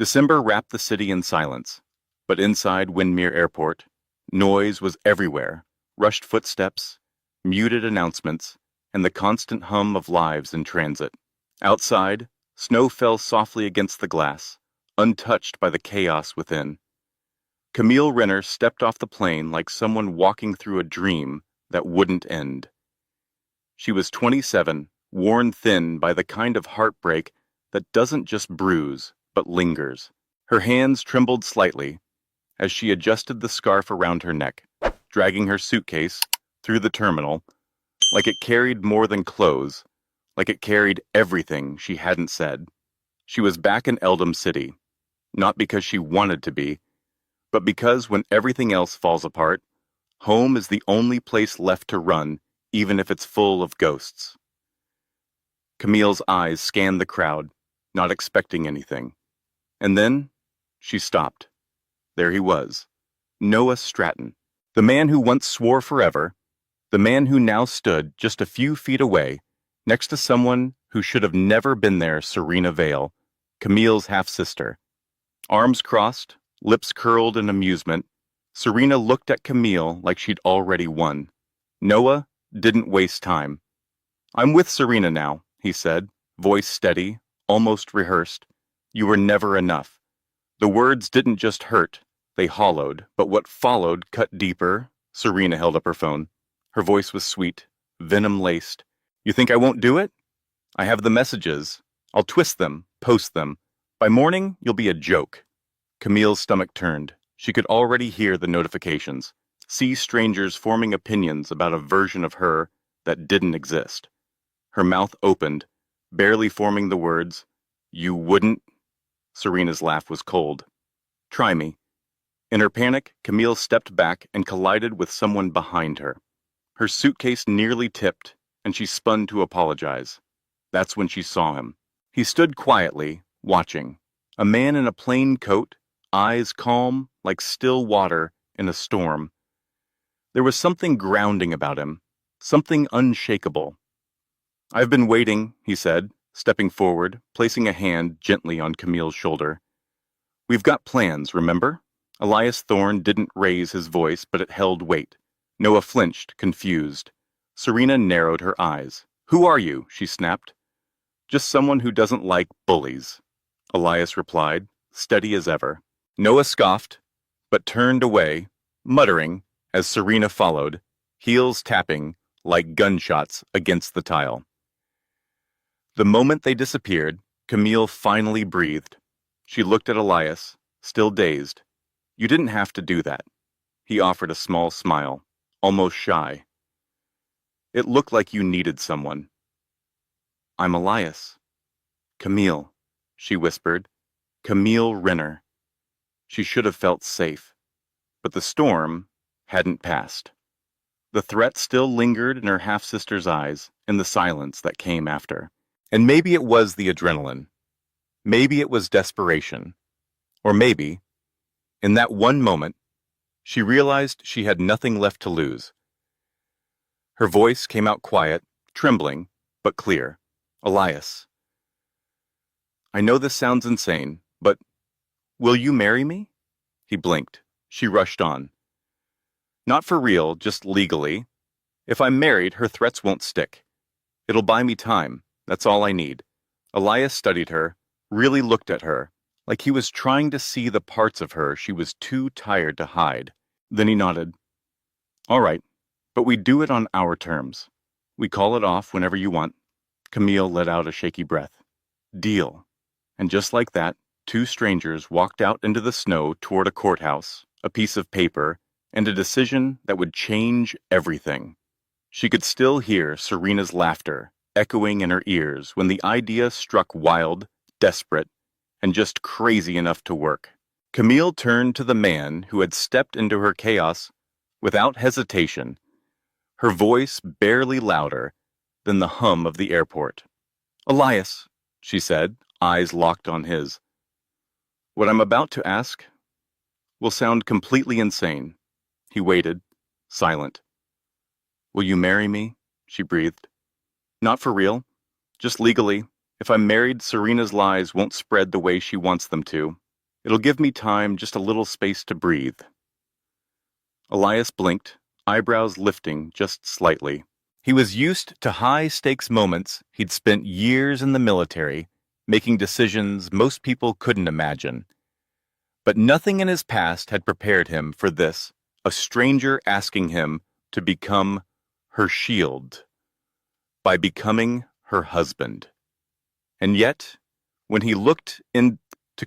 December wrapped the city in silence, but inside Windermere Airport, noise was everywhere, rushed footsteps, muted announcements, and the constant hum of lives in transit. Outside, snow fell softly against the glass, untouched by the chaos within. Camille Renner stepped off the plane like someone walking through a dream that wouldn't end. She was 27, worn thin by the kind of heartbreak that doesn't just bruise, but lingers. Her hands trembled slightly as she adjusted the scarf around her neck, dragging her suitcase through the terminal like it carried more than clothes, like it carried everything she hadn't said. She was back in Eldom City, not because she wanted to be, but because when everything else falls apart, home is the only place left to run, even if it's full of ghosts. Camille's eyes scanned the crowd, not expecting anything. And then she stopped. There he was, Noah Stratton, the man who once swore forever, the man who now stood just a few feet away, next to someone who should have never been there, Serena Vale, Camille's half-sister. Arms crossed, lips curled in amusement, Serena looked at Camille like she'd already won. Noah didn't waste time. "I'm with Serena now," he said, voice steady, almost rehearsed. "You were never enough." The words didn't just hurt, they hollowed, but what followed cut deeper. Serena held up her phone. Her voice was sweet, venom-laced. "You think I won't do it? I have the messages. I'll twist them, post them. By morning, you'll be a joke." Camille's stomach turned. She could already hear the notifications, see strangers forming opinions about a version of her that didn't exist. Her mouth opened, barely forming the words, "You wouldn't?" Serena's laugh was cold. "Try me." In her panic, Camille stepped back and collided with someone behind her. Her suitcase nearly tipped, and she spun to apologize. That's when she saw him. He stood quietly, watching. A man in a plain coat, eyes calm like still water in a storm. There was something grounding about him, something unshakable. "I've been waiting," he said, stepping forward, placing a hand gently on Camille's shoulder. "We've got plans, remember?" Elias Thorne didn't raise his voice, but it held weight. Noah flinched, confused. Serena narrowed her eyes. "Who are you?" she snapped. "Just someone who doesn't like bullies," Elias replied, steady as ever. Noah scoffed, but turned away, muttering, as Serena followed, heels tapping like gunshots against the tile. The moment they disappeared, Camille finally breathed. She looked at Elias, still dazed. "You didn't have to do that." He offered a small smile, almost shy. "It looked like you needed someone." "I'm Elias." "Camille," she whispered. "Camille Renner." She should have felt safe. But the storm hadn't passed. The threat still lingered in her half-sister's eyes, in the silence that came after. And maybe it was the adrenaline. Maybe it was desperation. Or maybe, in that one moment, she realized she had nothing left to lose. Her voice came out quiet, trembling, but clear. "Elias, I know this sounds insane, but will you marry me?" He blinked. She rushed on. "Not for real, just legally. If I'm married, her threats won't stick. It'll buy me time. That's all I need." Elias studied her, really looked at her, like he was trying to see the parts of her she was too tired to hide. Then he nodded. "All right, but we do it on our terms. We call it off whenever you want." Camille let out a shaky breath. "Deal." And just like that, two strangers walked out into the snow toward a courthouse, a piece of paper, and a decision that would change everything. She could still hear Serena's laughter echoing in her ears when the idea struck wild, desperate, and just crazy enough to work. Camille turned to the man who had stepped into her chaos without hesitation, her voice barely louder than the hum of the airport. "Elias," she said, eyes locked on his. "What I'm about to ask will sound completely insane." He waited, silent. "Will you marry me?" she breathed. "Not for real, just legally. If I'm married, Serena's lies won't spread the way she wants them to. It'll give me time, just a little space to breathe. Elias blinked, eyebrows lifting just slightly. He was used to high-stakes moments. He'd spent years in the military, making decisions most people couldn't imagine. But nothing in his past had prepared him for this, a stranger asking him to become her shield by becoming her husband. And yet, when he looked into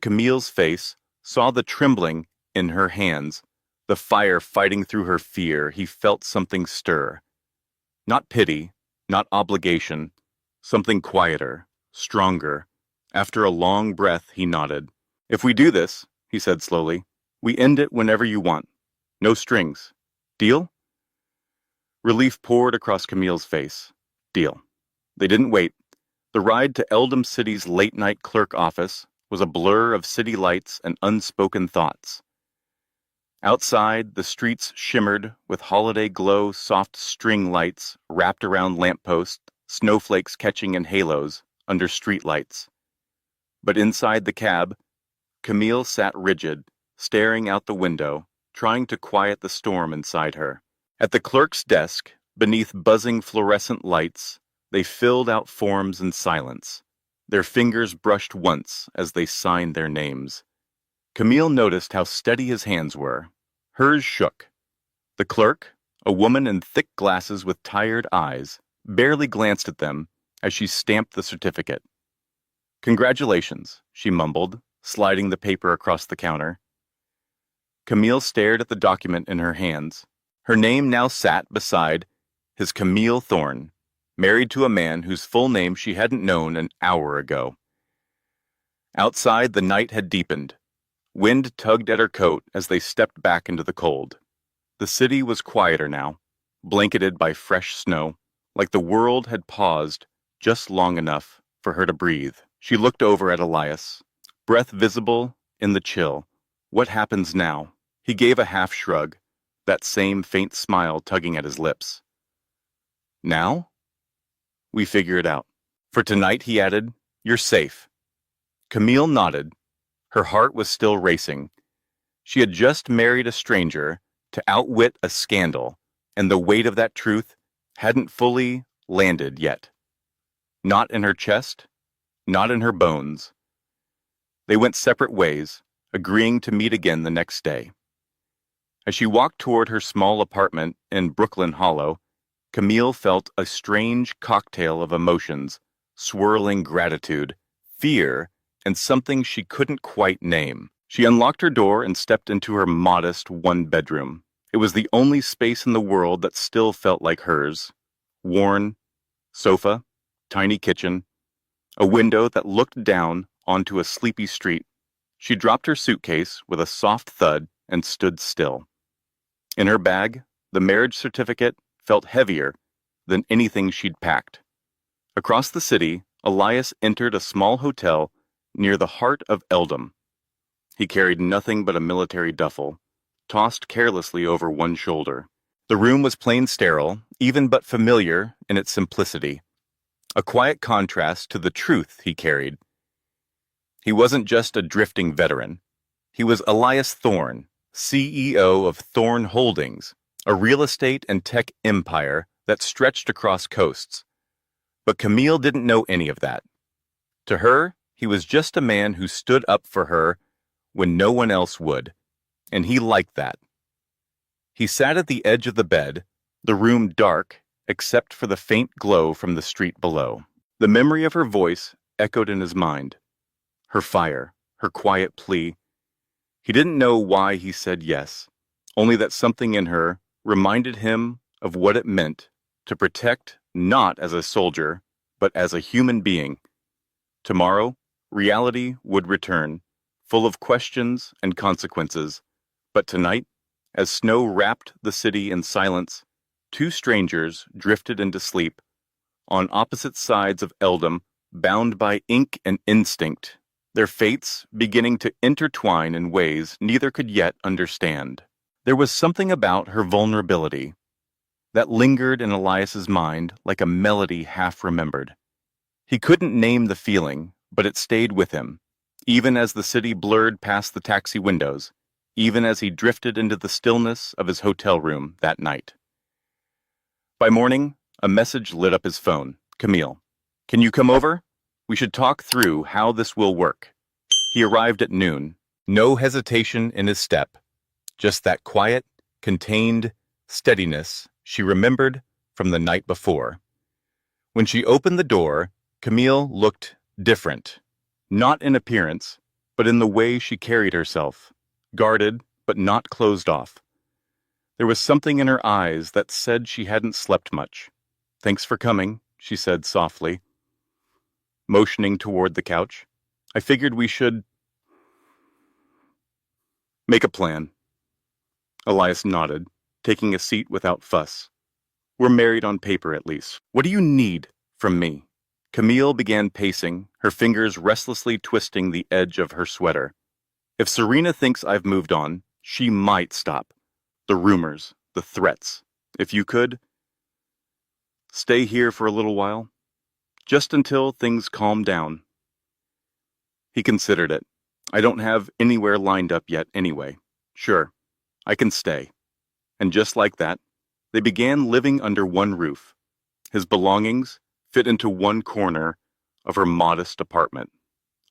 Camille's face, saw the trembling in her hands, the fire fighting through her fear, he felt something stir. Not pity, not obligation, something quieter, stronger. After a long breath, he nodded. "If we do this," he said slowly, "we end it whenever you want. No strings. Deal?" Relief poured across Camille's face. Deal. They didn't wait. The ride to Eldom City's late-night clerk office was a blur of city lights and unspoken thoughts. Outside, the streets shimmered with holiday glow, soft string lights wrapped around lampposts, snowflakes catching in halos under streetlights. But inside the cab, Camille sat rigid, staring out the window, trying to quiet the storm inside her. At the clerk's desk, beneath buzzing fluorescent lights, they filled out forms in silence. Their fingers brushed once as they signed their names. Camille noticed how steady his hands were. Hers shook. The clerk, a woman in thick glasses with tired eyes, barely glanced at them as she stamped the certificate. "Congratulations," she mumbled, sliding the paper across the counter. Camille stared at the document in her hands. Her name now sat beside his Camille Thorne, married to a man whose full name she hadn't known an hour ago. Outside, the night had deepened. Wind tugged at her coat as they stepped back into the cold. The city was quieter now, blanketed by fresh snow, like the world had paused just long enough for her to breathe. She looked over at Elias, breath visible in the chill. What happens now? He gave a half shrug, that same faint smile tugging at his lips. Now? We figure it out. For tonight, he added, you're safe. Camille nodded. Her heart was still racing. She had just married a stranger to outwit a scandal, and the weight of that truth hadn't fully landed yet. Not in her chest, not in her bones. They went separate ways, agreeing to meet again the next day. As she walked toward her small apartment in Brooklyn Hollow, Camille felt a strange cocktail of emotions, swirling gratitude, fear, and something she couldn't quite name. She unlocked her door and stepped into her modest one-bedroom. It was the only space in the world that still felt like hers. Worn, sofa, tiny kitchen, a window that looked down onto a sleepy street. She dropped her suitcase with a soft thud and stood still. In her bag, the marriage certificate felt heavier than anything she'd packed. Across the city, Elias entered a small hotel near the heart of Eldom. He carried nothing but a military duffel, tossed carelessly over one shoulder. The room was plain sterile, even but familiar in its simplicity, a quiet contrast to the truth he carried. He wasn't just a drifting veteran. He was Elias Thorne, CEO of Thorne Holdings, a real estate and tech empire that stretched across coasts. But Camille didn't know any of that. To her, he was just a man who stood up for her when no one else would, and he liked that. He sat at the edge of the bed, the room dark except for the faint glow from the street below. The memory of her voice echoed in his mind. Her fire, her quiet plea. He didn't know why he said yes, only that something in her reminded him of what it meant to protect not as a soldier, but as a human being. Tomorrow, reality would return, full of questions and consequences. But tonight, as snow wrapped the city in silence, two strangers drifted into sleep, on opposite sides of Eldom, bound by ink and instinct, their fates beginning to intertwine in ways neither could yet understand. There was something about her vulnerability that lingered in Elias's mind like a melody half remembered. He couldn't name the feeling, but it stayed with him, even as the city blurred past the taxi windows, even as he drifted into the stillness of his hotel room that night. By morning, a message lit up his phone. Camille, can you come over? We should talk through how this will work. He arrived at noon, no hesitation in his step, just that quiet, contained steadiness she remembered from the night before. When she opened the door, Camille looked different, not in appearance, but in the way she carried herself, guarded but not closed off. There was something in her eyes that said she hadn't slept much. Thanks for coming, she said softly, motioning toward the couch. I figured we should make a plan. Elias nodded, taking a seat without fuss. We're married on paper, at least. What do you need from me? Camille began pacing, her fingers restlessly twisting the edge of her sweater. If Serena thinks I've moved on, she might stop. The rumors, the threats. If you could, stay here for a little while, just until things calm down. He considered it. I don't have anywhere lined up yet anyway. Sure, I can stay. And just like that, they began living under one roof. His belongings fit into one corner of her modest apartment.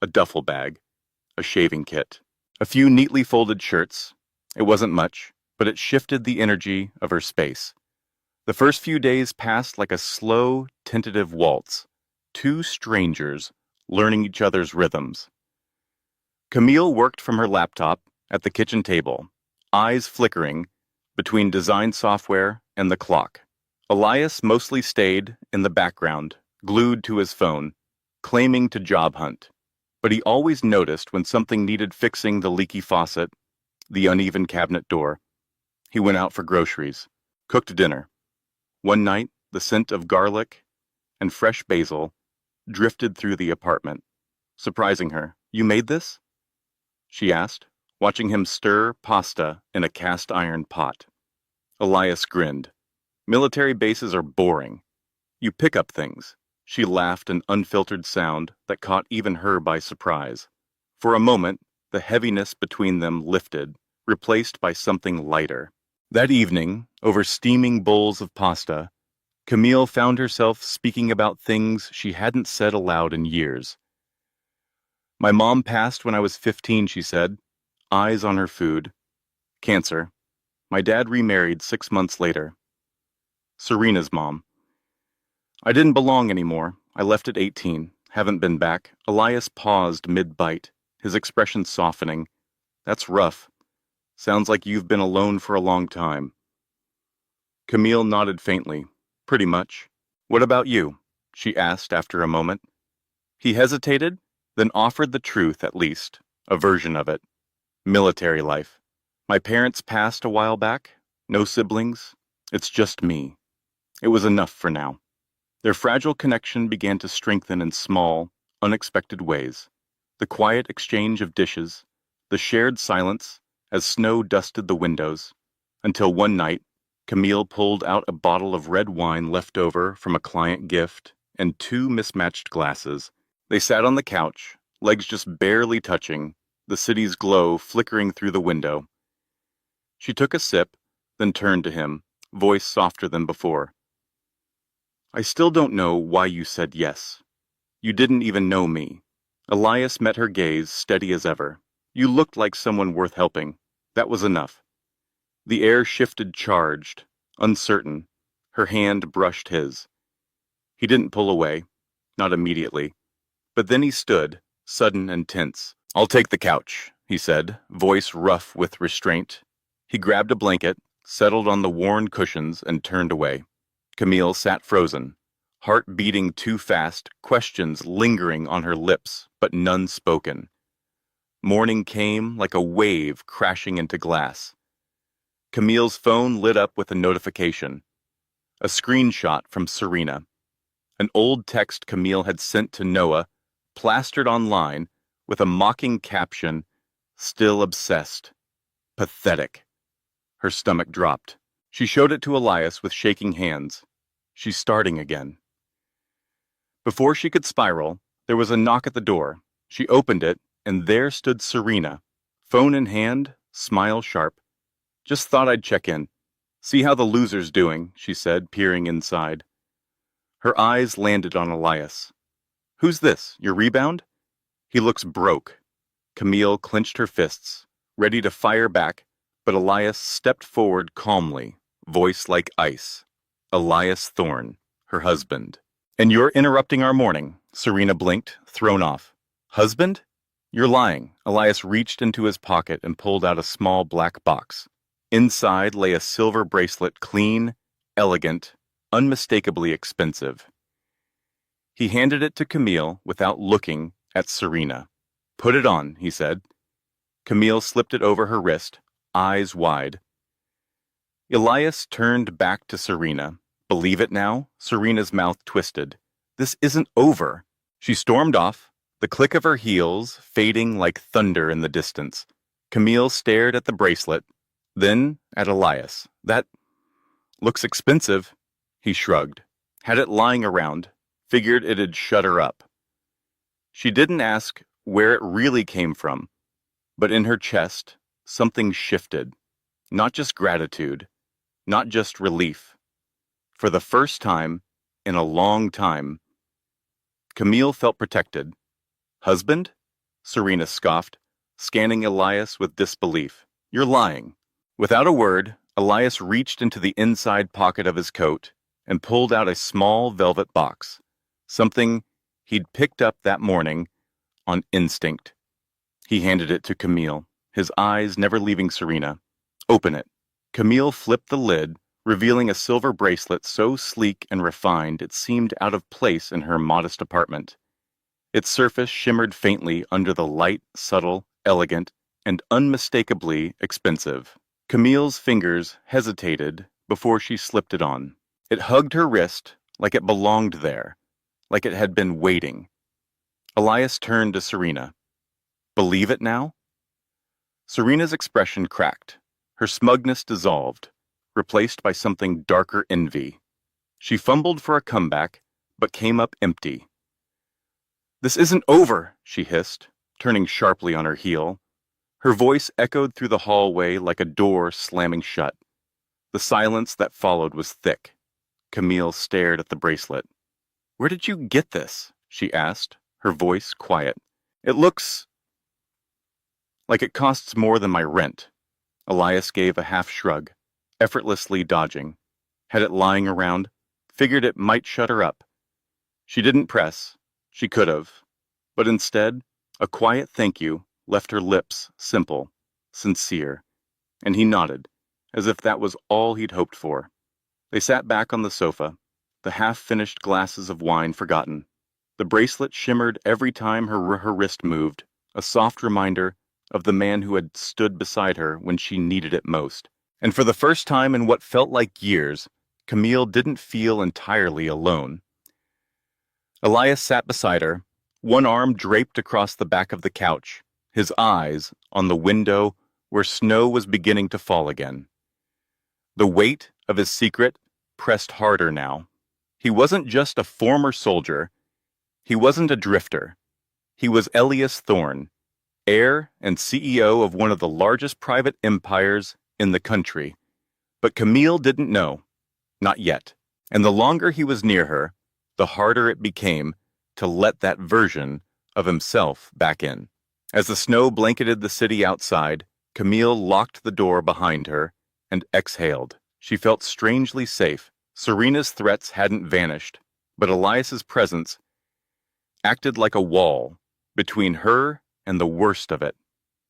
A duffel bag, a shaving kit, a few neatly folded shirts. It wasn't much, but it shifted the energy of her space. The first few days passed like a slow, tentative waltz, two strangers learning each other's rhythms. Camille worked from her laptop at the kitchen table, eyes flickering between design software and the clock. Elias mostly stayed in the background, glued to his phone, claiming to job hunt. But he always noticed when something needed fixing: the leaky faucet, the uneven cabinet door. He went out for groceries, cooked dinner. One night, the scent of garlic and fresh basil drifted through the apartment, surprising her. You made this? She asked, watching him stir pasta in a cast-iron pot. Elias grinned. Military bases are boring. You pick up things. She laughed, an unfiltered sound that caught even her by surprise. For a moment, the heaviness between them lifted, replaced by something lighter. That evening, over steaming bowls of pasta, Camille found herself speaking about things she hadn't said aloud in years. My mom passed when I was 15, she said, eyes on her food. Cancer. My dad remarried 6 months later. Serena's mom. I didn't belong anymore. I left at 18. Haven't been back. Elias paused mid-bite, his expression softening. That's rough. Sounds like you've been alone for a long time. Camille nodded faintly. Pretty much. What about you? She asked after a moment. He hesitated, then offered the truth at least, a version of it. Military life. My parents passed a while back. No siblings. It's just me. It was enough for now. Their fragile connection began to strengthen in small, unexpected ways. The quiet exchange of dishes, the shared silence as snow dusted the windows, until one night, Camille pulled out a bottle of red wine left over from a client gift and 2 mismatched glasses. They sat on the couch, legs just barely touching, the city's glow flickering through the window. She took a sip, then turned to him, voice softer than before. I still don't know why you said yes. You didn't even know me. Elias met her gaze, steady as ever. You looked like someone worth helping. That was enough. The air shifted, charged, uncertain. Her hand brushed his. He didn't pull away, not immediately. But then he stood, sudden and tense. I'll take the couch, he said, voice rough with restraint. He grabbed a blanket, settled on the worn cushions, and turned away. Camille sat frozen, heart beating too fast, questions lingering on her lips, but none spoken. Morning came like a wave crashing into glass. Camille's phone lit up with a notification. A screenshot from Serena. An old text Camille had sent to Noah, plastered online with a mocking caption, still obsessed. Pathetic. Her stomach dropped. She showed it to Elias with shaking hands. She's starting again. Before she could spiral, there was a knock at the door. She opened it, and there stood Serena, phone in hand, smile sharp. "Just thought I'd check in. See how the loser's doing," she said, peering inside. Her eyes landed on Elias. "Who's this, your rebound?" "He looks broke." Camille clenched her fists, ready to fire back, but Elias stepped forward calmly, voice like ice. "Elias Thorne, her husband." "And you're interrupting our morning," Serena blinked, thrown off. "Husband? You're lying." Elias reached into his pocket and pulled out a small black box. Inside lay a silver bracelet, clean, elegant, unmistakably expensive. He handed it to Camille without looking at Serena. "Put it on," he said. Camille slipped it over her wrist, eyes wide. Elias turned back to Serena. "Believe it now?" Serena's mouth twisted. "This isn't over." She stormed off, the click of her heels fading like thunder in the distance. Camille stared at the bracelet, then at Elias. "That looks expensive." He shrugged. "Had it lying around. Figured it'd shut her up." She didn't ask where it really came from, but in her chest, something shifted. Not just gratitude, not just relief. For the first time in a long time, Camille felt protected. "Husband?" Serena scoffed, scanning Elias with disbelief. "You're lying." Without a word, Elias reached into the inside pocket of his coat and pulled out a small velvet box, something he'd picked up that morning on instinct. He handed it to Camille, his eyes never leaving Serena. "Open it." Camille flipped the lid, revealing a silver bracelet so sleek and refined it seemed out of place in her modest apartment. Its surface shimmered faintly under the light, subtle, elegant, and unmistakably expensive. Camille's fingers hesitated before she slipped it on. It hugged her wrist like it belonged there, like it had been waiting. Elias turned to Serena. "Believe it now?" Serena's expression cracked. Her smugness dissolved, replaced by something darker envy. She fumbled for a comeback, but came up empty. "This isn't over," she hissed, turning sharply on her heel. Her voice echoed through the hallway like a door slamming shut. The silence that followed was thick. Camille stared at the bracelet. "Where did you get this?" she asked, her voice quiet. "It looks like it costs more than my rent." Elias gave a half shrug, effortlessly dodging. Had it lying around, figured it might shut her up. She didn't press. She could have. But instead, a quiet thank you left her lips simple, sincere, and he nodded, as if that was all he'd hoped for. They sat back on the sofa, the half-finished glasses of wine forgotten. The bracelet shimmered every time her wrist moved, a soft reminder of the man who had stood beside her when she needed it most. And for the first time in what felt like years, Camille didn't feel entirely alone. Elias sat beside her, one arm draped across the back of the couch, his eyes on the window where snow was beginning to fall again. The weight of his secret pressed harder now. He wasn't just a former soldier. He wasn't a drifter. He was Elias Thorne, heir and CEO of one of the largest private empires in the country. But Camille didn't know. Not yet. And the longer he was near her, the harder it became to let that version of himself back in. As the snow blanketed the city outside, Camille locked the door behind her and exhaled. She felt strangely safe. Serena's threats hadn't vanished, but Elias's presence acted like a wall between her and the worst of it.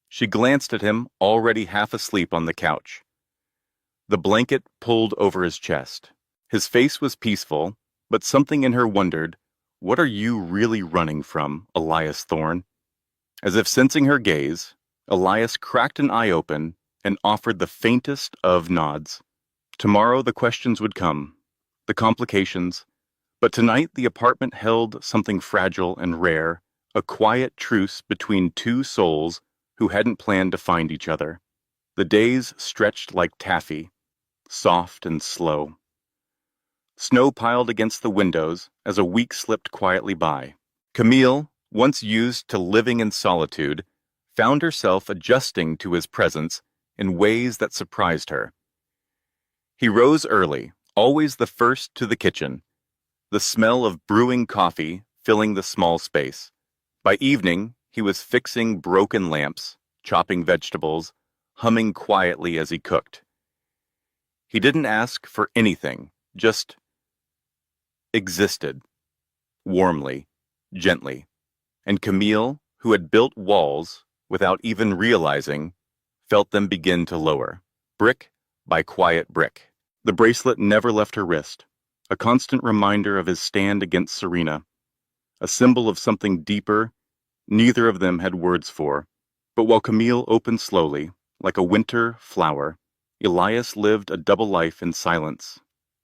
She glanced at him, already half asleep on the couch. The blanket pulled over his chest. His face was peaceful, but something in her wondered, what are you really running from, Elias Thorne? As if sensing her gaze, Elias cracked an eye open and offered the faintest of nods. Tomorrow the questions would come, the complications, but tonight the apartment held something fragile and rare, a quiet truce between two souls who hadn't planned to find each other. The days stretched like taffy, soft and slow. Snow piled against the windows as a week slipped quietly by. Camille once used to living in solitude, found herself adjusting to his presence in ways that surprised her. He rose early, always the first to the kitchen, the smell of brewing coffee filling the small space. By evening, he was fixing broken lamps, chopping vegetables, humming quietly as he cooked. He didn't ask for anything, just existed, warmly, gently. And Camille, who had built walls without even realizing, felt them begin to lower, brick by quiet brick. The bracelet never left her wrist, a constant reminder of his stand against Serena, a symbol of something deeper neither of them had words for. But while Camille opened slowly, like a winter flower, Elias lived a double life in silence.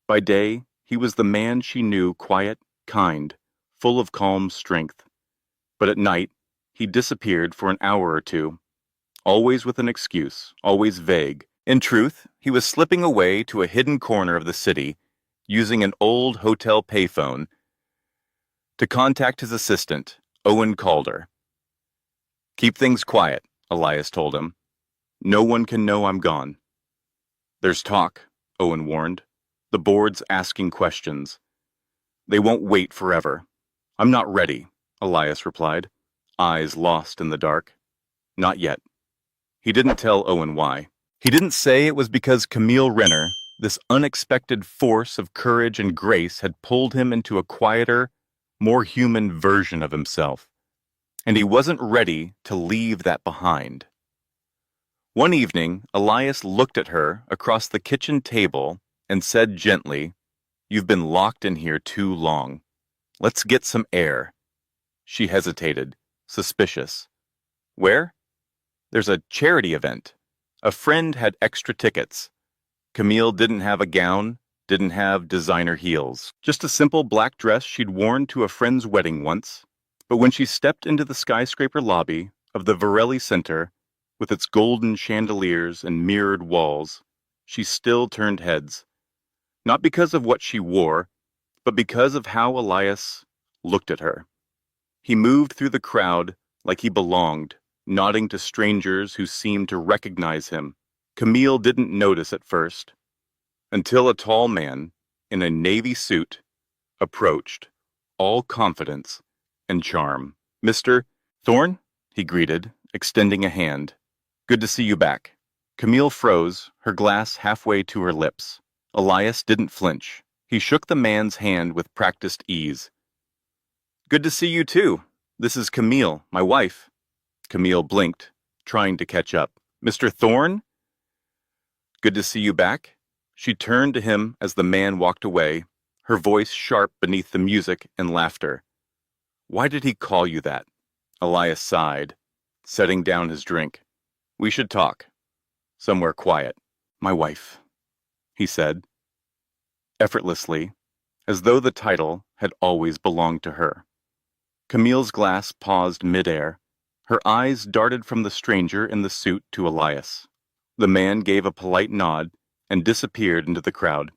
By day, he was the man she knew, quiet, kind, full of calm strength. But at night, he disappeared for an hour or two, always with an excuse, always vague. In truth, he was slipping away to a hidden corner of the city, using an old hotel payphone to contact his assistant, Owen Calder. "Keep things quiet," Elias told him. "No one can know I'm gone." "There's talk," Owen warned. "The board's asking questions. They won't wait forever." "I'm not ready," Elias replied, eyes lost in the dark. "Not yet." He didn't tell Owen why. He didn't say it was because Camille Renner, this unexpected force of courage and grace, had pulled him into a quieter, more human version of himself. And he wasn't ready to leave that behind. One evening, Elias looked at her across the kitchen table and said gently, "You've been locked in here too long. Let's get some air." She hesitated, suspicious. "Where?" "There's a charity event. A friend had extra tickets." Camille didn't have a gown, didn't have designer heels, just a simple black dress she'd worn to a friend's wedding once. But when she stepped into the skyscraper lobby of the Varelli Center, with its golden chandeliers and mirrored walls, she still turned heads. Not because of what she wore, but because of how Elias looked at her. He moved through the crowd like he belonged, nodding to strangers who seemed to recognize him. Camille didn't notice at first, until a tall man, in a navy suit, approached, all confidence and charm. "Mr. Thorne?" he greeted, extending a hand. "Good to see you back." Camille froze, her glass halfway to her lips. Elias didn't flinch. He shook the man's hand with practiced ease. "Good to see you too. This is Camille, my wife." Camille blinked, trying to catch up. "Mr. Thorne? Good to see you back." She turned to him as the man walked away, her voice sharp beneath the music and laughter. "Why did he call you that?" Elias sighed, setting down his drink. "We should talk. Somewhere quiet." "My wife," he said, effortlessly, as though the title had always belonged to her. Camille's glass paused midair. Her eyes darted from the stranger in the suit to Elias. The man gave a polite nod and disappeared into the crowd.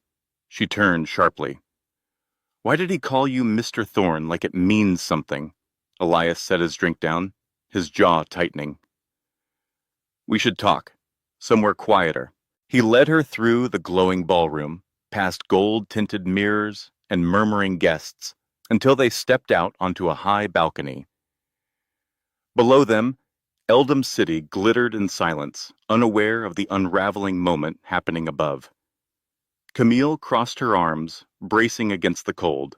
She turned sharply. "Why did he call you Mr. Thorne like it means something?" Elias set his drink down, his jaw tightening. "We should talk. Somewhere quieter." He led her through the glowing ballroom, past gold-tinted mirrors and murmuring guests, until they stepped out onto a high balcony. Below them, Eldam City glittered in silence, unaware of the unraveling moment happening above. Camille crossed her arms, bracing against the cold.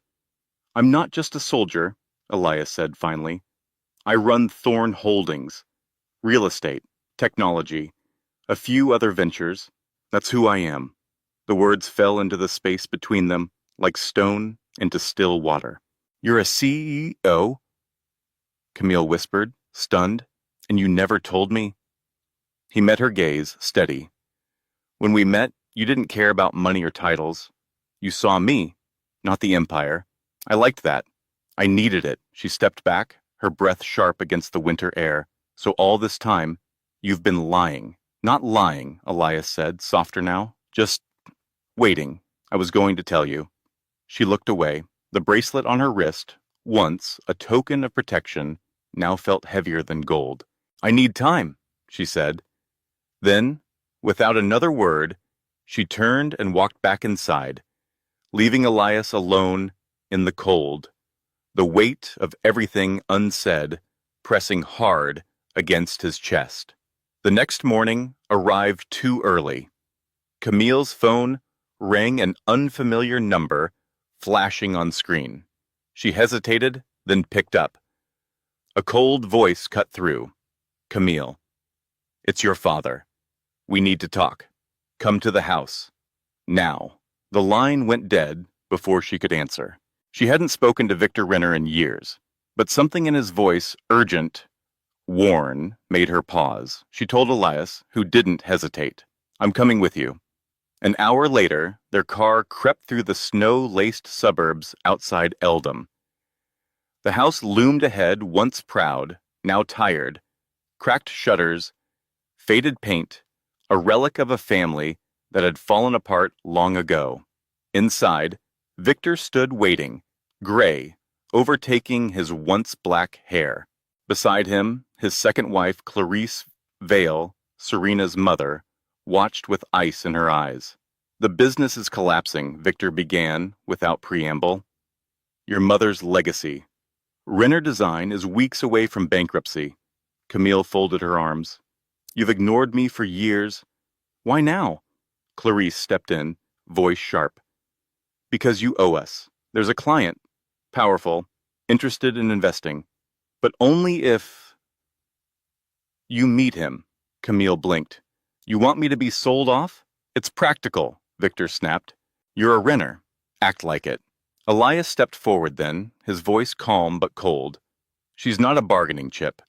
"I'm not just a soldier," Elias said finally. "I run Thorne Holdings, real estate, technology, a few other ventures. That's who I am." The words fell into the space between them, like stone into still water. "You're a CEO?" Camille whispered, stunned. "And you never told me?" He met her gaze, steady. "When we met, you didn't care about money or titles. You saw me, not the empire. I liked that. I needed it." She stepped back, her breath sharp against the winter air. "So all this time, you've been lying." "Not lying," Elias said, softer now. "Just waiting. I was going to tell you." She looked away. The bracelet on her wrist, once a token of protection, now felt heavier than gold. "I need time," she said. Then, without another word, she turned and walked back inside, leaving Elias alone in the cold, the weight of everything unsaid pressing hard against his chest. The next morning arrived too early. Camille's phone rang, an unfamiliar number flashing on screen. She hesitated, then picked up. A cold voice cut through. "Camille, it's your father. We need to talk. Come to the house. Now." The line went dead before she could answer. She hadn't spoken to Victor Renner in years, but something in his voice, urgent, worn, made her pause. She told Elias, who didn't hesitate, "I'm coming with you." An hour later, their car crept through the snow-laced suburbs outside Eldam. The house loomed ahead, once proud, now tired, cracked shutters, faded paint, a relic of a family that had fallen apart long ago. Inside, Victor stood waiting, gray, overtaking his once black hair. Beside him, his second wife, Clarice Vale, Serena's mother, watched with ice in her eyes. "The business is collapsing," Victor began without preamble. "Your mother's legacy. Renner Design is weeks away from bankruptcy." Camille folded her arms. "You've ignored me for years. Why now?" Clarice stepped in, voice sharp. "Because you owe us. There's a client, powerful, interested in investing, but only if you meet him." Camille blinked. "You want me to be sold off? It's practical," Victor snapped. "You're a Renner. Act like it." Elias stepped forward then, his voice calm but cold. "She's not a bargaining chip,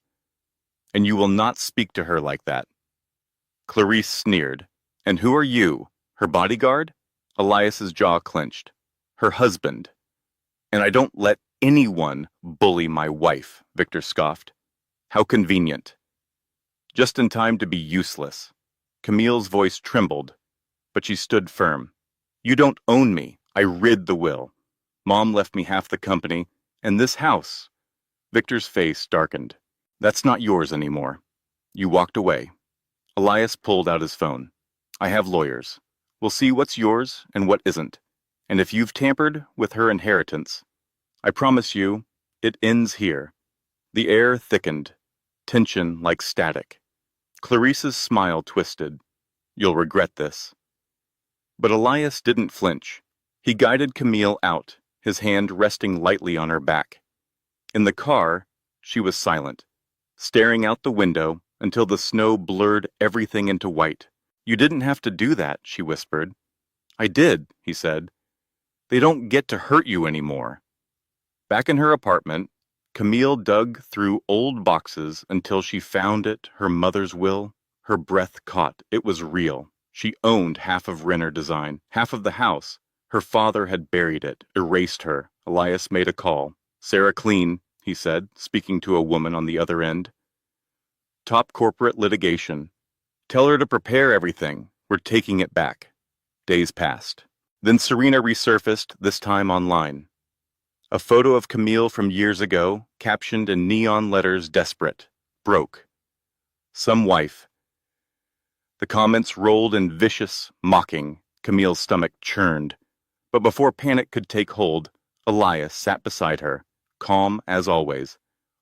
and you will not speak to her like that." Clarice sneered. "And who are you? Her bodyguard?" Elias's jaw clenched. "Her husband. And I don't let anyone bully my wife," Victor scoffed. "How convenient. Just in time to be useless." Camille's voice trembled, but she stood firm. "You don't own me. I rid the will. Mom left me half the company, and this house." Victor's face darkened. "That's not yours anymore. You walked away." Elias pulled out his phone. "I have lawyers. We'll see what's yours and what isn't. And if you've tampered with her inheritance, I promise you, it ends here." The air thickened, tension like static. Clarice's smile twisted. "You'll regret this." But Elias didn't flinch. He guided Camille out, his hand resting lightly on her back. In the car, she was silent, staring out the window until the snow blurred everything into white. "You didn't have to do that," she whispered. "I did," he said. "They don't get to hurt you anymore." Back in her apartment, Camille dug through old boxes until she found it, her mother's will. Her breath caught. It was real. She owned half of Renner Design, half of the house. Her father had buried it, erased her. Elias made a call. "Sarah Clean," he said, speaking to a woman on the other end. "Top corporate litigation. Tell her to prepare everything. We're taking it back." Days passed. Then Serena resurfaced, this time online. A photo of Camille from years ago, captioned in neon letters, "Desperate. Broke. Some wife." The comments rolled in vicious, mocking. Camille's stomach churned. But before panic could take hold, Elias sat beside her, calm as always.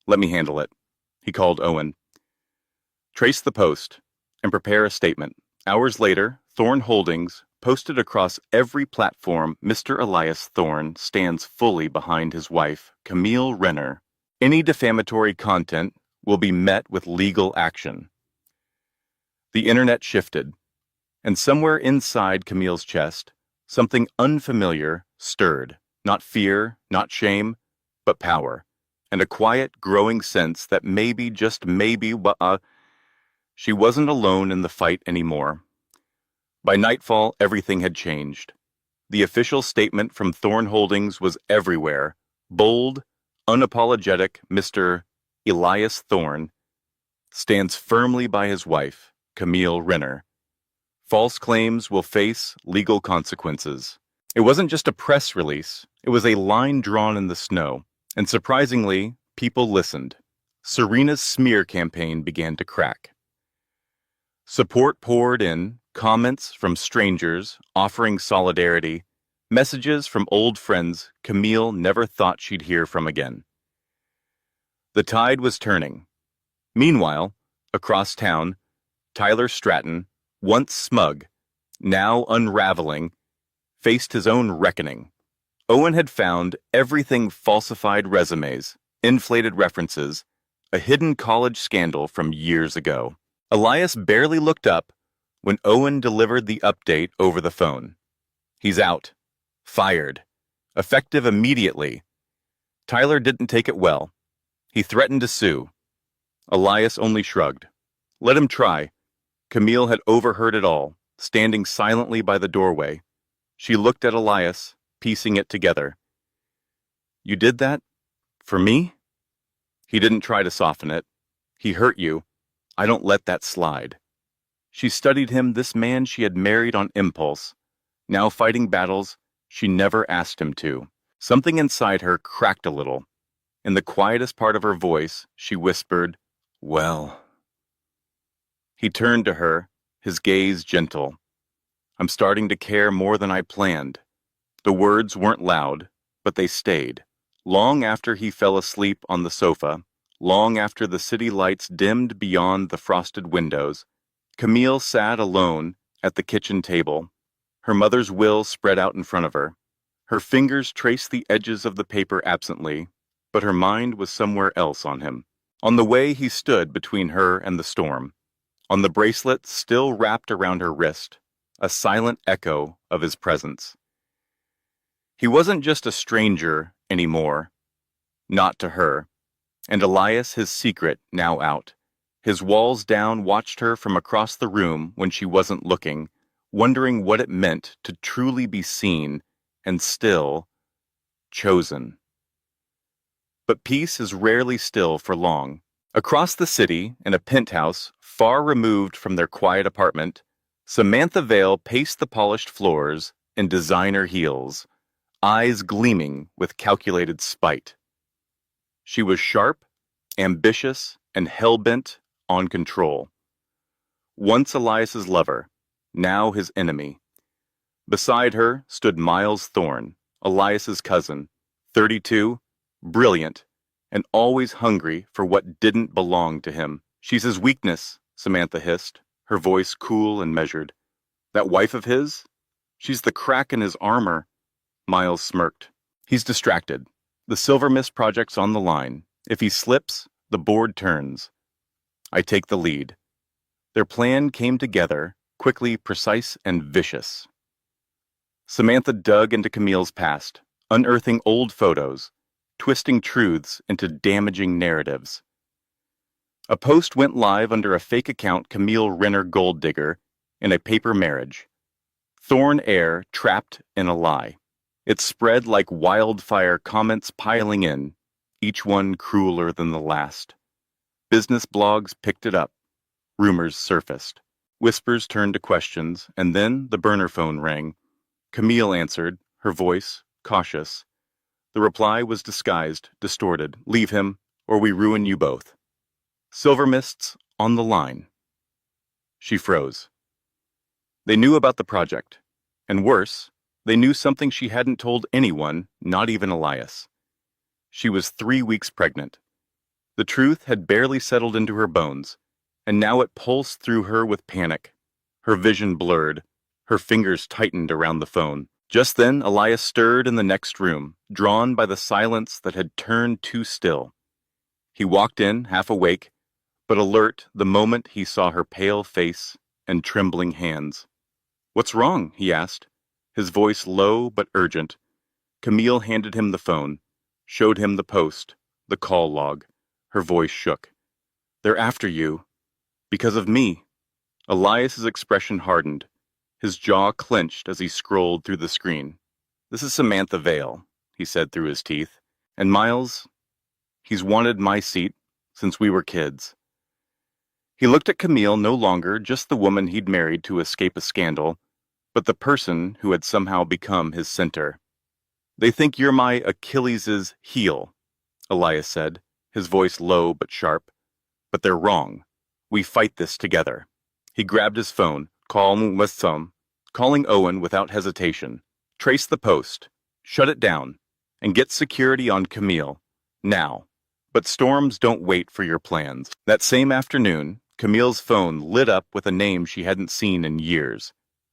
"Let me handle it," he called Owen. "Trace the post and prepare a statement." Hours later, Thorne Holdings posted across every platform, "Mr. Elias Thorne stands fully behind his wife, Camille Renner. Any defamatory content will be met with legal action." The internet shifted, and somewhere inside Camille's chest, something unfamiliar stirred. Not fear, not shame, but power, and a quiet, growing sense that maybe, just maybe, she wasn't alone in the fight anymore. By nightfall, everything had changed. The official statement from Thorne Holdings was everywhere. Bold, unapologetic Mr. Elias Thorne stands firmly by his wife, Camille Renner. False claims will face legal consequences. It wasn't just a press release. It was a line drawn in the snow. And surprisingly, people listened. Serena's smear campaign began to crack. Support poured in, comments from strangers offering solidarity, messages from old friends Camille never thought she'd hear from again. The tide was turning. Meanwhile, across town, Tyler Stratton, once smug, now unraveling, faced his own reckoning. Owen had found everything: falsified resumes, inflated references, a hidden college scandal from years ago. Elias barely looked up when Owen delivered the update over the phone. He's out. Fired. Effective immediately. Tyler didn't take it well. He threatened to sue. Elias only shrugged. Let him try. Camille had overheard it all, standing silently by the doorway. She looked at Elias, piecing it together. You did that? For me? He didn't try to soften it. He hurt you. I don't let that slide. She studied him, this man she had married on impulse, now fighting battles she never asked him to. Something inside her cracked a little. In the quietest part of her voice, she whispered, Well. He turned to her, his gaze gentle. I'm starting to care more than I planned. The words weren't loud, but they stayed. Long after he fell asleep on the sofa, long after the city lights dimmed beyond the frosted windows, Camille sat alone at the kitchen table, her mother's will spread out in front of her. Her fingers traced the edges of the paper absently, but her mind was somewhere else on him. On the way he stood between her and the storm, on the bracelet still wrapped around her wrist, a silent echo of his presence. He wasn't just a stranger anymore, not to her, and Elias, his secret, now out. His walls down, watched her from across the room when she wasn't looking, wondering what it meant to truly be seen and still chosen. But peace is rarely still for long. Across the city, in a penthouse far removed from their quiet apartment, Samantha Vale paced the polished floors in designer heels, eyes gleaming with calculated spite. She was sharp, ambitious, and hell-bent on control. Once Elias's lover, now his enemy. Beside her stood Miles Thorne, Elias's cousin, 32, brilliant, and always hungry for what didn't belong to him. She's his weakness, Samantha hissed, her voice cool and measured. That wife of his? She's the crack in his armor. Miles smirked. He's distracted. The Silver Mist project's on the line. If he slips, the board turns. I take the lead. Their plan came together, quickly, precise, and vicious. Samantha dug into Camille's past, unearthing old photos, twisting truths into damaging narratives. A post went live under a fake account, Camille Renner Gold Digger, in a paper marriage. Thorne heir trapped in a lie. It spread like wildfire, comments piling in, each one crueler than the last. Business blogs picked it up. Rumors surfaced. Whispers turned to questions, and then the burner phone rang. Camille answered, her voice cautious. The reply was disguised, distorted. Leave him, or we ruin you both. Silver Mist's on the line. She froze. They knew about the project. And worse, they knew something she hadn't told anyone, not even Elias. She was 3 weeks pregnant. The truth had barely settled into her bones, and now it pulsed through her with panic. Her vision blurred. Her fingers tightened around the phone. Just then, Elias stirred in the next room, drawn by the silence that had turned too still. He walked in, half awake, but alert the moment he saw her pale face and trembling hands. What's wrong? He asked, his voice low but urgent. Camille handed him the phone, showed him the post, the call log. Her voice shook. They're after you. Because of me. Elias's expression hardened. His jaw clenched as he scrolled through the screen. This is Samantha Vale, he said through his teeth. And Miles, he's wanted my seat since we were kids. He looked at Camille, no longer just the woman he'd married to escape a scandal, but the person who had somehow become his center. They think you're my Achilles' heel, Elias said, his voice low but sharp. But they're wrong. We fight this together. He grabbed his phone, calling Owen without hesitation. Trace the post, shut it down, and get security on Camille. Now. But storms don't wait for your plans. That same afternoon, Camille's phone lit up with a name she hadn't seen in years.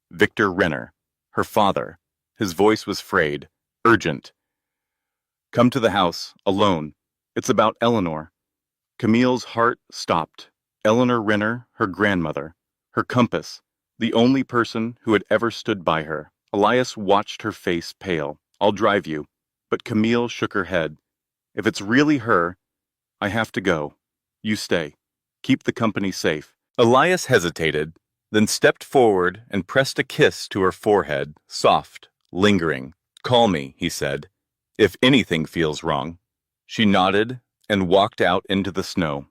Victor Renner, her father. His voice was frayed, urgent. Come to the house, alone. It's about Eleanor. Camille's heart stopped. Eleanor Renner, her grandmother, her compass, the only person who had ever stood by her. Elias watched her face pale. I'll drive you. But Camille shook her head. If it's really her, I have to go. You stay. Keep the company safe. Elias hesitated, then stepped forward and pressed a kiss to her forehead, soft, lingering. Call me, he said, if anything feels wrong. She nodded and walked out into the snow.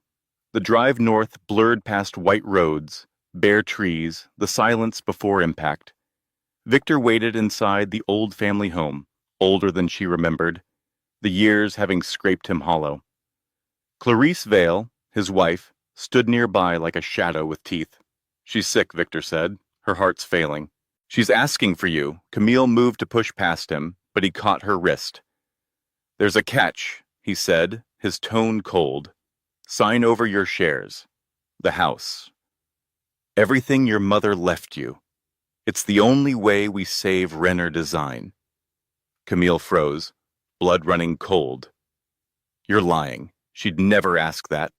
The drive north blurred past white roads, bare trees, the silence before impact. Victor waited inside the old family home, older than she remembered, the years having scraped him hollow. Clarice Vale, his wife, stood nearby like a shadow with teeth. She's sick, Victor said, her heart's failing. She's asking for you. Camille moved to push past him, but he caught her wrist. There's a catch, he said, his tone cold. Sign over your shares. The house. Everything your mother left you. It's the only way we save Renner Design. Camille froze, blood running cold. You're lying. She'd never ask that.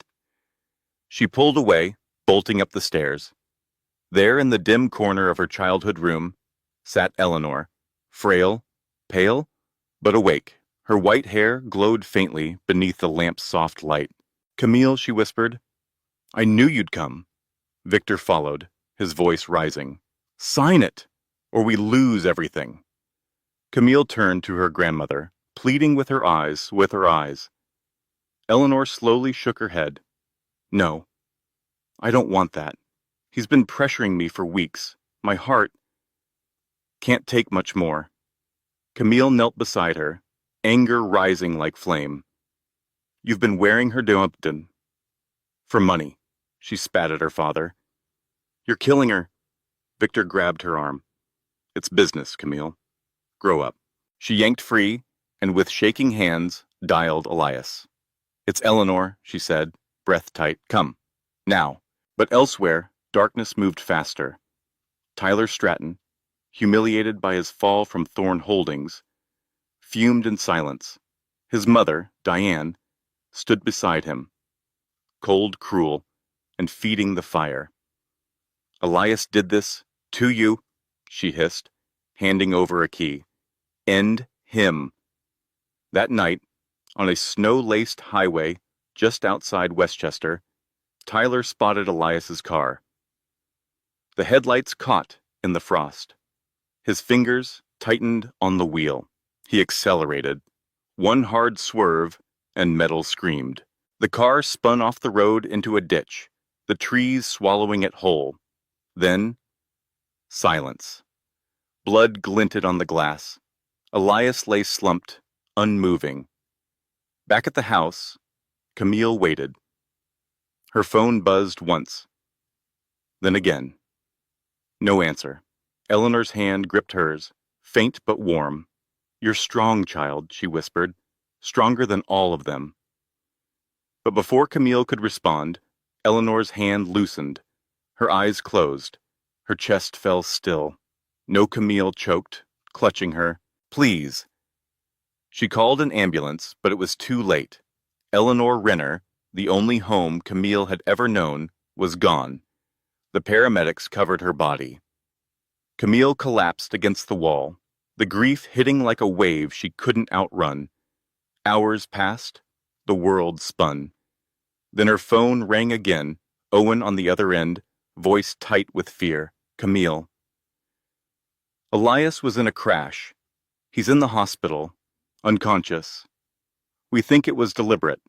She pulled away, bolting up the stairs. There in the dim corner of her childhood room sat Eleanor, frail, pale, but awake. Her white hair glowed faintly beneath the lamp's soft light. Camille, she whispered, I knew you'd come. Victor followed, his voice rising. Sign it, or we lose everything. Camille turned to her grandmother, pleading with her eyes. Eleanor slowly shook her head. No, I don't want that. He's been pressuring me for weeks. My heart can't take much more. Camille knelt beside her, anger rising like flame. You've been wearing her dompton. For money, she spat at her father. You're killing her. Victor grabbed her arm. It's business, Camille. Grow up. She yanked free, and with shaking hands, dialed Elias. It's Eleanor, she said, breath tight. Come. Now. But elsewhere, darkness moved faster. Tyler Stratton, humiliated by his fall from Thorne Holdings, fumed in silence. His mother, Diane, stood beside him, cold, cruel, and feeding the fire. Elias did this to you, she hissed, handing over a key. End him. That night, on a snow-laced highway just outside Westchester, Tyler spotted Elias's car. The headlights caught in the frost. His fingers tightened on the wheel. He accelerated. One hard swerve, and metal screamed. The car spun off the road into a ditch, the trees swallowing it whole. Then, silence. Blood glinted on the glass. Elias lay slumped, unmoving. Back at the house, Camille waited. Her phone buzzed once. Then again. No answer. Eleanor's hand gripped hers, faint but warm. You're strong, child, she whispered, stronger than all of them. But before Camille could respond, Eleanor's hand loosened. Her eyes closed. Her chest fell still. No, Camille choked, clutching her. Please. She called an ambulance, but it was too late. Eleanor Renner, the only home Camille had ever known, was gone. The paramedics covered her body. Camille collapsed against the wall, the grief hitting like a wave she couldn't outrun. Hours passed. The world spun. Then her phone rang again, Owen on the other end, voice tight with fear. Camille. Elias was in a crash. He's in the hospital, unconscious. We think it was deliberate.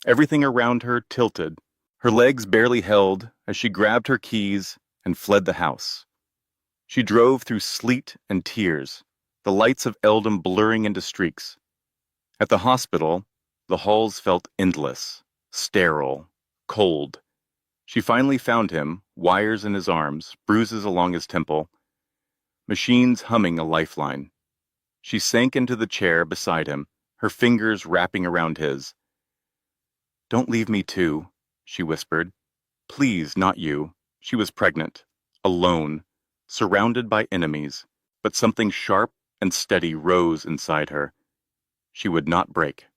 Everything around her tilted. Her legs barely held as she grabbed her keys and fled the house. She drove through sleet and tears, the lights of Eldam blurring into streaks. At the hospital, The halls felt endless, sterile, cold. She finally found him, wires in his arms, bruises along his temple, machines humming a lifeline. She sank into the chair beside him, her fingers wrapping around his. "Don't leave me too," she whispered. "Please, not you." She was pregnant, alone, surrounded by enemies, but something sharp and steady rose inside her. She would not break.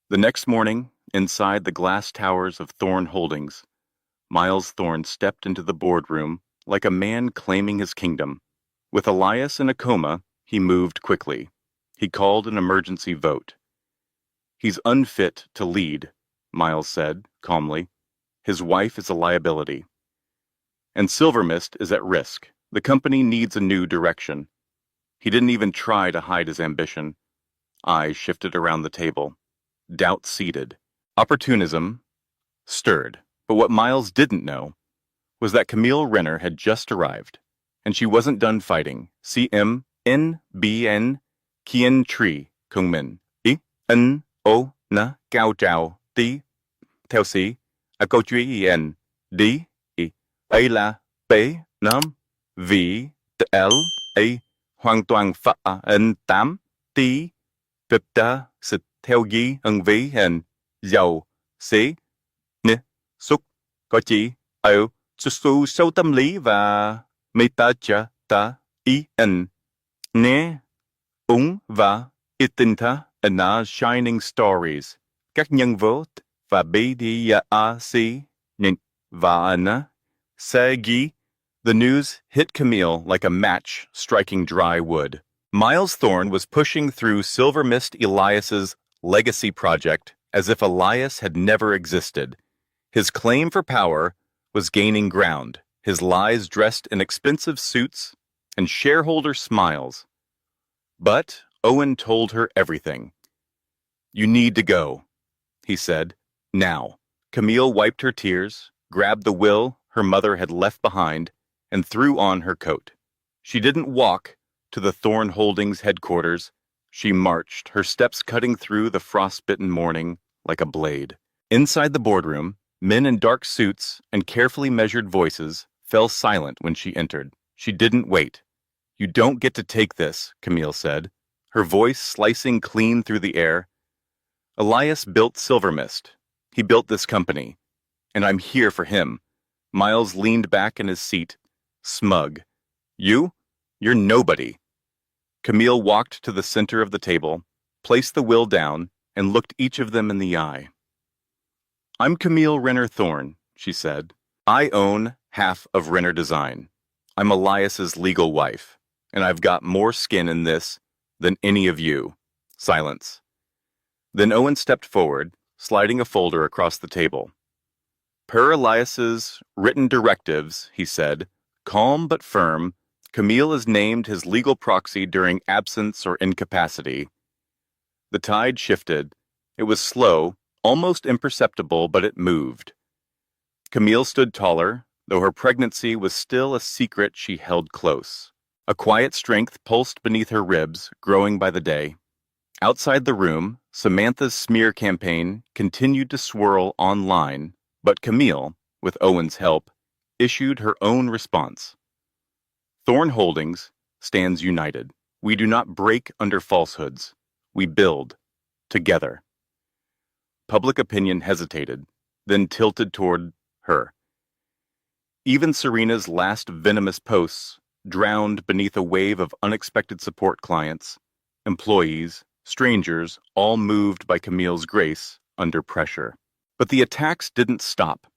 The next morning, inside the glass towers of Thorne Holdings, Miles Thorne stepped into the boardroom like a man claiming his kingdom. With Elias in a coma, he moved quickly. He called an emergency vote. "He's unfit to lead," Miles said, calmly. "His wife is a liability. And Silvermist is at risk. The company needs a new direction." He didn't even try to hide his ambition. Eyes shifted around the table. Doubt seeded. Opportunism stirred. But what Miles didn't know was that Camille Renner had just arrived, and she wasn't done fighting. CMNBN Kien Tree Kung Min. N O Na Cao Trào Tí theo sĩ câu chuyện đi ấy là p năm vì l a hoàn toàn phá n tám tí cực ta sự theo ghi ân ví hình giàu xí nè xúc có chỉ ở su sâu tâm lý và meta cha ta nè và itinta na shining stories các nhân vật và BDAC và na Sagi. The news hit Camille like a match striking dry wood. Miles Thorne was pushing through Silver Mist Elias's legacy project as if Elias had never existed. His claim for power was gaining ground, his lies dressed in expensive suits and shareholder smiles. But Owen told her everything. "You need to go," he said. "Now." Camille wiped her tears, grabbed the will her mother had left behind, and threw on her coat. She didn't walk to the Thorne Holdings headquarters. She marched, her steps cutting through the frostbitten morning like a blade. Inside the boardroom, men in dark suits and carefully measured voices fell silent when she entered. She didn't wait. "You don't get to take this," Camille said, her voice slicing clean through the air. "Elias built Silvermist. He built this company. And I'm here for him." Miles leaned back in his seat, smug. You're nobody." Camille walked to the center of the table, placed the will down, and looked each of them in the eye. "I'm Camille Renner Thorne," she said. "I own half of Renner Design. I'm Elias's legal wife, and I've got more skin in this than any of you." Silence. Then Owen stepped forward, sliding a folder across the table. "Per Elias's written directives," he said, calm but firm, "Camille is named his legal proxy during absence or incapacity." The tide shifted. It was slow, almost imperceptible, but it moved. Camille stood taller, though her pregnancy was still a secret she held close. A quiet strength pulsed beneath her ribs, growing by the day. Outside the room, Samantha's smear campaign continued to swirl online, but Camille, with Owen's help, issued her own response. "Thorne Holdings stands united. We do not break under falsehoods. We build, together." Public opinion hesitated, then tilted toward her. Even Serena's last venomous posts drowned beneath a wave of unexpected support clients, employees, strangers, all moved by Camille's grace under pressure. But the attacks didn't stop.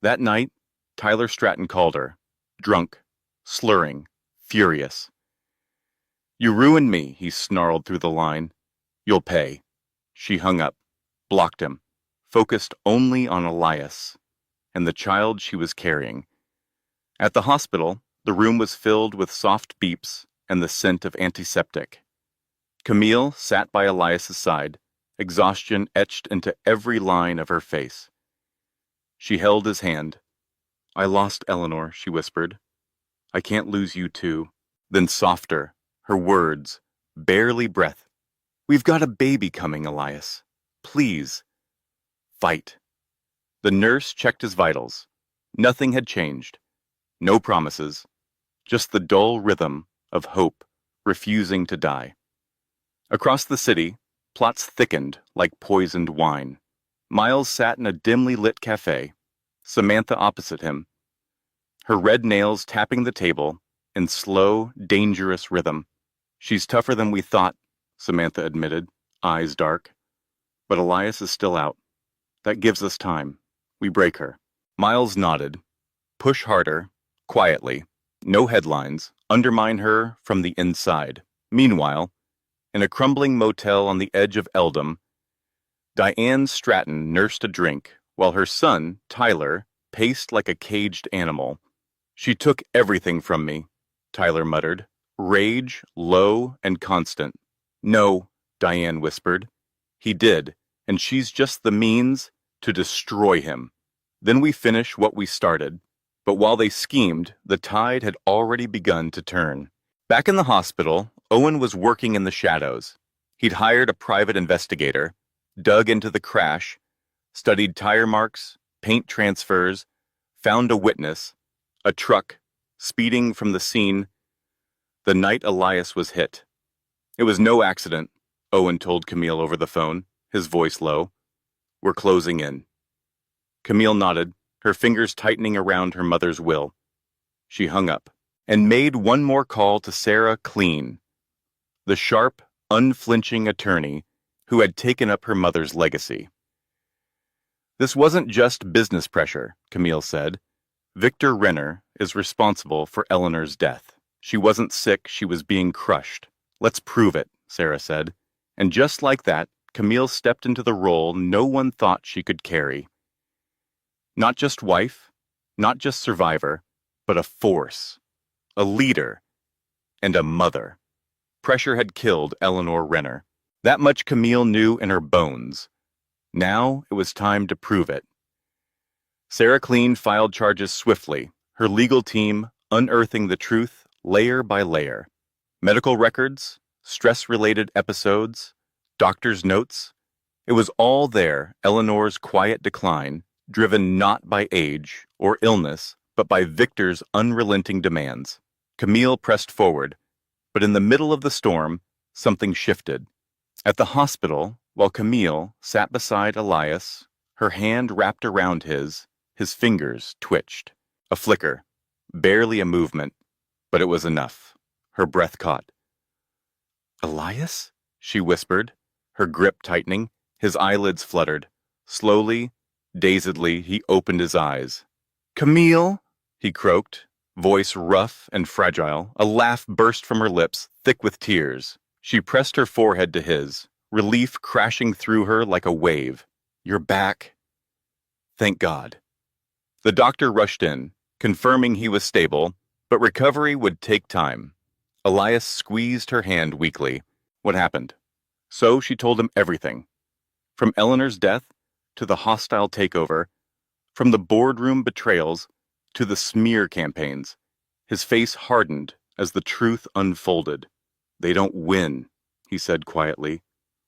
That night, Tyler Stratton called her, drunk, slurring, furious. "You ruined me," he snarled through the line. "You'll pay." She hung up, blocked him, focused only on Elias and the child she was carrying. At the hospital, the room was filled with soft beeps and the scent of antiseptic. Camille sat by Elias's side, exhaustion etched into every line of her face. She held his hand. "I lost Eleanor," she whispered. "I can't lose you too." Then softer, her words, barely breath. "We've got a baby coming, Elias. Please, fight. The nurse checked his vitals. Nothing had changed. No promises. Just the dull rhythm of hope refusing to die. Across the city, plots thickened like poisoned wine. Miles sat in a dimly lit cafe, Samantha opposite him, her red nails tapping the table in slow, dangerous rhythm. She's tougher than we thought, Samantha admitted, eyes dark. But Elias is still out. That gives us time. We break her. Miles nodded. Push harder, quietly. No headlines. Undermine her from the inside. Meanwhile, in a crumbling motel on the edge of Eldom, Diane Stratton nursed a drink while her son, Tyler, paced like a caged animal. She took everything from me, Tyler muttered. Rage, low and constant. No, Diane whispered. He did, and she's just the means to destroy him. Then we finish what we started. But while they schemed, the tide had already begun to turn. Back in the hospital, Owen was working in the shadows. He'd hired a private investigator, dug into the crash, studied tire marks, paint transfers, found a witness, a truck, speeding from the scene, the night Elias was hit. It was no accident, Owen told Camille over the phone, his voice low. We're closing in. Camille nodded, her fingers tightening around her mother's will. She hung up and made one more call to Sarah Clean, the sharp, unflinching attorney who had taken up her mother's legacy. This wasn't just business pressure, Camille said. Victor Renner is responsible for Eleanor's death. She wasn't sick, she was being crushed. Let's prove it, Sarah said. And just like that, Camille stepped into the role no one thought she could carry. Not just wife, not just survivor, but a force, a leader, and a mother. Pressure had killed Eleanor Renner. That much Camille knew in her bones. Now it was time to prove it. Sarah Clean filed charges swiftly, her legal team unearthing the truth layer by layer. Medical records, stress-related episodes, doctor's notes. It was all there, Eleanor's quiet decline, driven not by age or illness, but by Victor's unrelenting demands. Camille pressed forward, but in the middle of the storm, something shifted. At the hospital, while Camille sat beside Elias, her hand wrapped around his fingers twitched. A flicker, barely a movement, but it was enough. Her breath caught. Elias? She whispered, her grip tightening. His eyelids fluttered. Slowly, dazedly, he opened his eyes. Camille, he croaked, voice rough and fragile. A laugh burst from her lips, thick with tears. She pressed her forehead to his, relief crashing through her like a wave. You're back. Thank God. The doctor rushed in, confirming he was stable, but recovery would take time. Elias squeezed her hand weakly. What happened? So she told him everything. From Eleanor's death to the hostile takeover, from the boardroom betrayals to the smear campaigns. His face hardened as the truth unfolded. They don't win, he said quietly.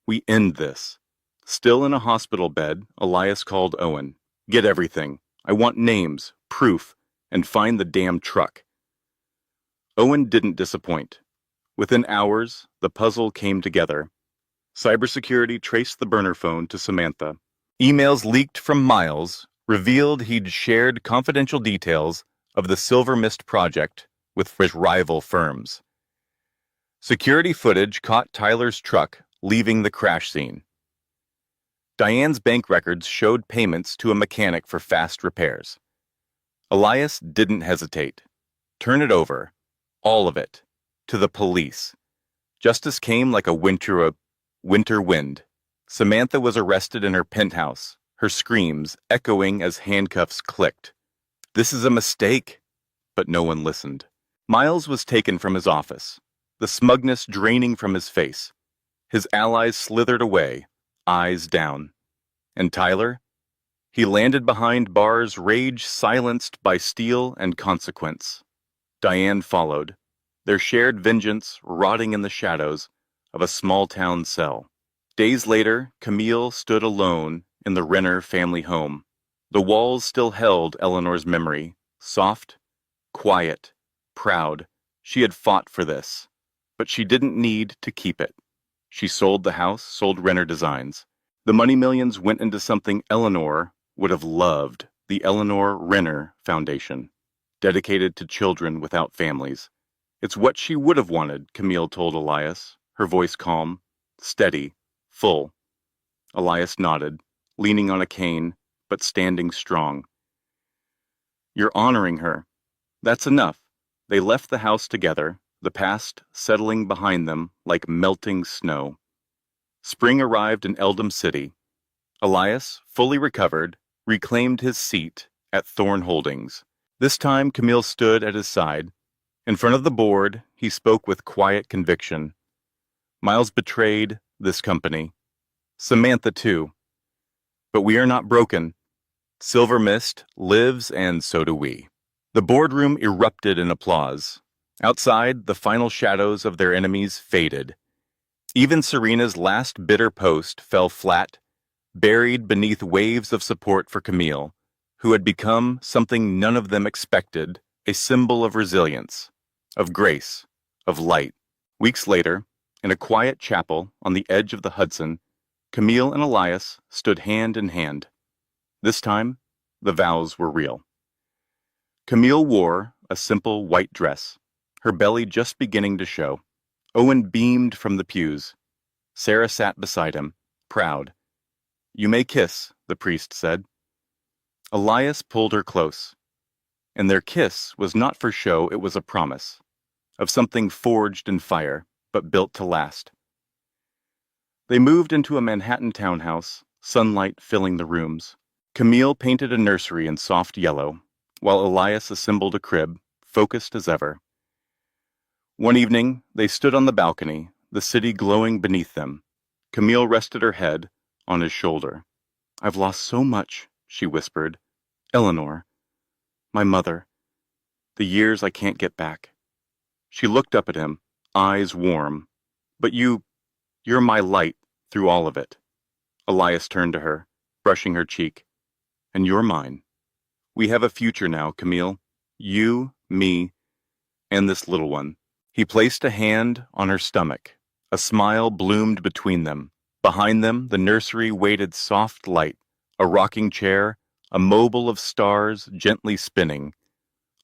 We end this. Still in a hospital bed, Elias called Owen. Get everything. I want names, proof, and find the damn truck. Owen didn't disappoint. Within hours, the puzzle came together. Cybersecurity traced the burner phone to Samantha. Emails leaked from Miles revealed he'd shared confidential details of the Silver Mist project with his rival firms. Security footage caught Tyler's truck leaving the crash scene. Diane's bank records showed payments to a mechanic for fast repairs. Elias didn't hesitate. Turn it over, all of it, to the police. Justice came like a winter wind. Samantha was arrested in her penthouse, her screams echoing as handcuffs clicked. This is a mistake, but no one listened. Miles was taken from his office, the smugness draining from his face. His allies slithered away, eyes down. And Tyler? He landed behind bars, rage silenced by steel and consequence. Diane followed, their shared vengeance rotting in the shadows of a small-town cell. Days later, Camille stood alone in the Renner family home. The walls still held Eleanor's memory, soft, quiet, proud. She had fought for this, but she didn't need to keep it. She sold the house, sold Renner Designs. The money millions went into something Eleanor would have loved, the Eleanor Renner Foundation, dedicated to children without families. It's what she would have wanted, Camille told Elias, her voice calm, steady, full. Elias nodded, leaning on a cane, but standing strong. You're honoring her. That's enough. They left the house together, the past settling behind them like melting snow. Spring arrived in Eldam City. Elias, fully recovered, reclaimed his seat at Thorn Holdings. This time Camille stood at his side. In front of the board, he spoke with quiet conviction. Miles betrayed this company. Samantha, too. But we are not broken. Silver Mist lives, and so do we. The boardroom erupted in applause. Outside, the final shadows of their enemies faded. Even Serena's last bitter post fell flat, buried beneath waves of support for Camille, who had become something none of them expected, a symbol of resilience, of grace, of light. Weeks later, in a quiet chapel on the edge of the Hudson, Camille and Elias stood hand in hand. This time, the vows were real. Camille wore a simple white dress, her belly just beginning to show. Owen beamed from the pews. Sarah sat beside him, proud. You may kiss, the priest said. Elias pulled her close. And their kiss was not for show, it was a promise, of something forged in fire, but built to last. They moved into a Manhattan townhouse, sunlight filling the rooms. Camille painted a nursery in soft yellow, while Elias assembled a crib, focused as ever. One evening, they stood on the balcony, the city glowing beneath them. Camille rested her head on his shoulder. I've lost so much, she whispered. Eleanor, my mother, the years I can't get back. She looked up at him, eyes warm. But you're my light through all of it. Elias turned to her, brushing her cheek. And you're mine. We have a future now, Camille. You, me, and this little one. He placed a hand on her stomach. A smile bloomed between them. Behind them, the nursery waited soft light, a rocking chair, a mobile of stars gently spinning.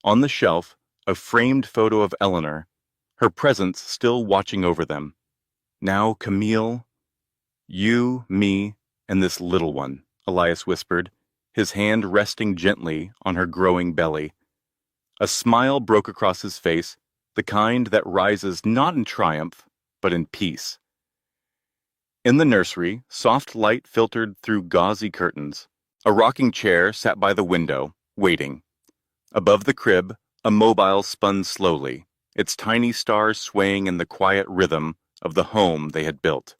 On the shelf, a framed photo of Eleanor, her presence still watching over them. Now, Camille, you, me, and this little one, Elias whispered, his hand resting gently on her growing belly. A smile broke across his face, the kind that rises not in triumph, but in peace. In the nursery, soft light filtered through gauzy curtains. A rocking chair sat by the window, waiting. Above the crib, a mobile spun slowly, its tiny stars swaying in the quiet rhythm of the home they had built.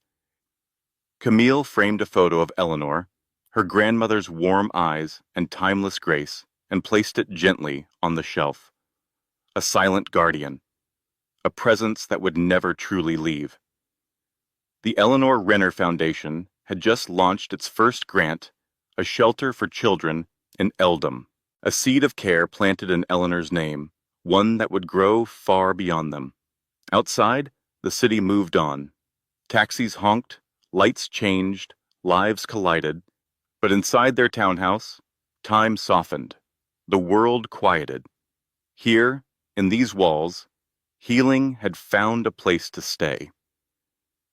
Camille framed a photo of Eleanor, her grandmother's warm eyes and timeless grace, and placed it gently on the shelf. A silent guardian, a presence that would never truly leave. The Eleanor Renner Foundation had just launched its first grant, a shelter for children in Eldam, a seed of care planted in Eleanor's name, one that would grow far beyond them. Outside, the city moved on. Taxis honked, lights changed, lives collided. But inside their townhouse, time softened. The world quieted. Here, in these walls, healing had found a place to stay.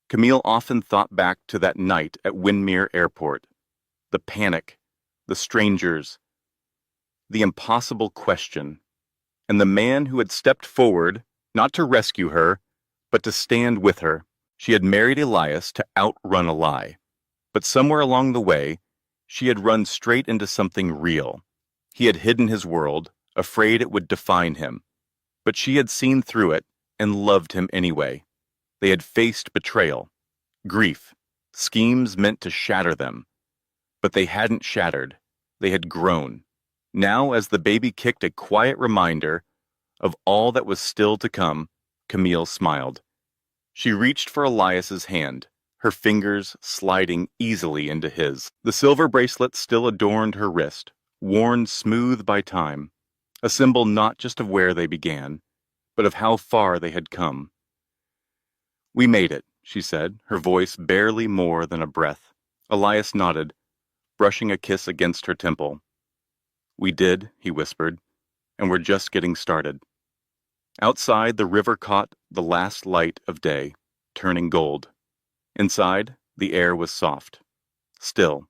Camille often thought back to that night at Windermere Airport. The panic, the strangers, the impossible question, and the man who had stepped forward, not to rescue her, but to stand with her. She had married Elias to outrun a lie. But somewhere along the way, she had run straight into something real. He had hidden his world, afraid it would define him. But she had seen through it and loved him anyway. They had faced betrayal, grief, schemes meant to shatter them. But they hadn't shattered. They had grown. Now, as the baby kicked a quiet reminder of all that was still to come, Camille smiled. She reached for Elias's hand, her fingers sliding easily into his. The silver bracelet still adorned her wrist, worn smooth by time, a symbol not just of where they began, but of how far they had come. "We made it," she said, her voice barely more than a breath. Elias nodded, brushing a kiss against her temple. "We did," he whispered, "and we're just getting started." Outside, the river caught the last light of day, turning gold. Inside, the air was soft, still,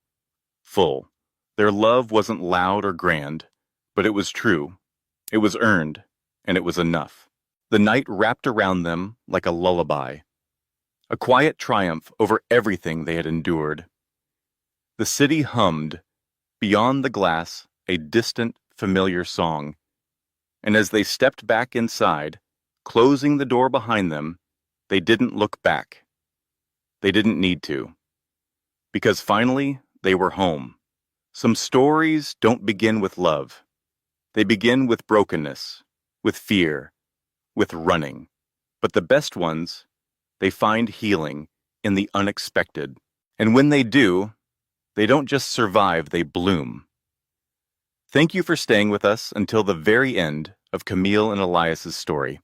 full. Their love wasn't loud or grand, but it was true. It was earned, and it was enough. The night wrapped around them like a lullaby, a quiet triumph over everything they had endured. The city hummed, beyond the glass, a distant, familiar song. And as they stepped back inside, closing the door behind them, they didn't look back. They didn't need to. Because finally, they were home. Some stories don't begin with love. They begin with brokenness, with fear, with running. But the best ones, they find healing in the unexpected. And when they do, they don't just survive, they bloom. Thank you for staying with us until the very end of Camille and Elias's story.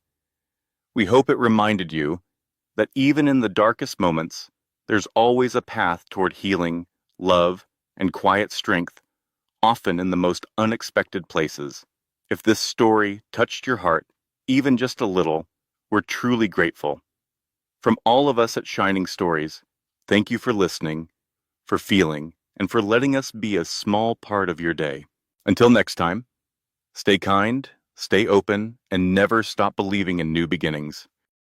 We hope it reminded you that even in the darkest moments, there's always a path toward healing, love, and quiet strength, often in the most unexpected places. If this story touched your heart, even just a little, we're truly grateful. From all of us at Shining Stories, thank you for listening, for feeling, and for letting us be a small part of your day. Until next time, stay kind, stay open, and never stop believing in new beginnings.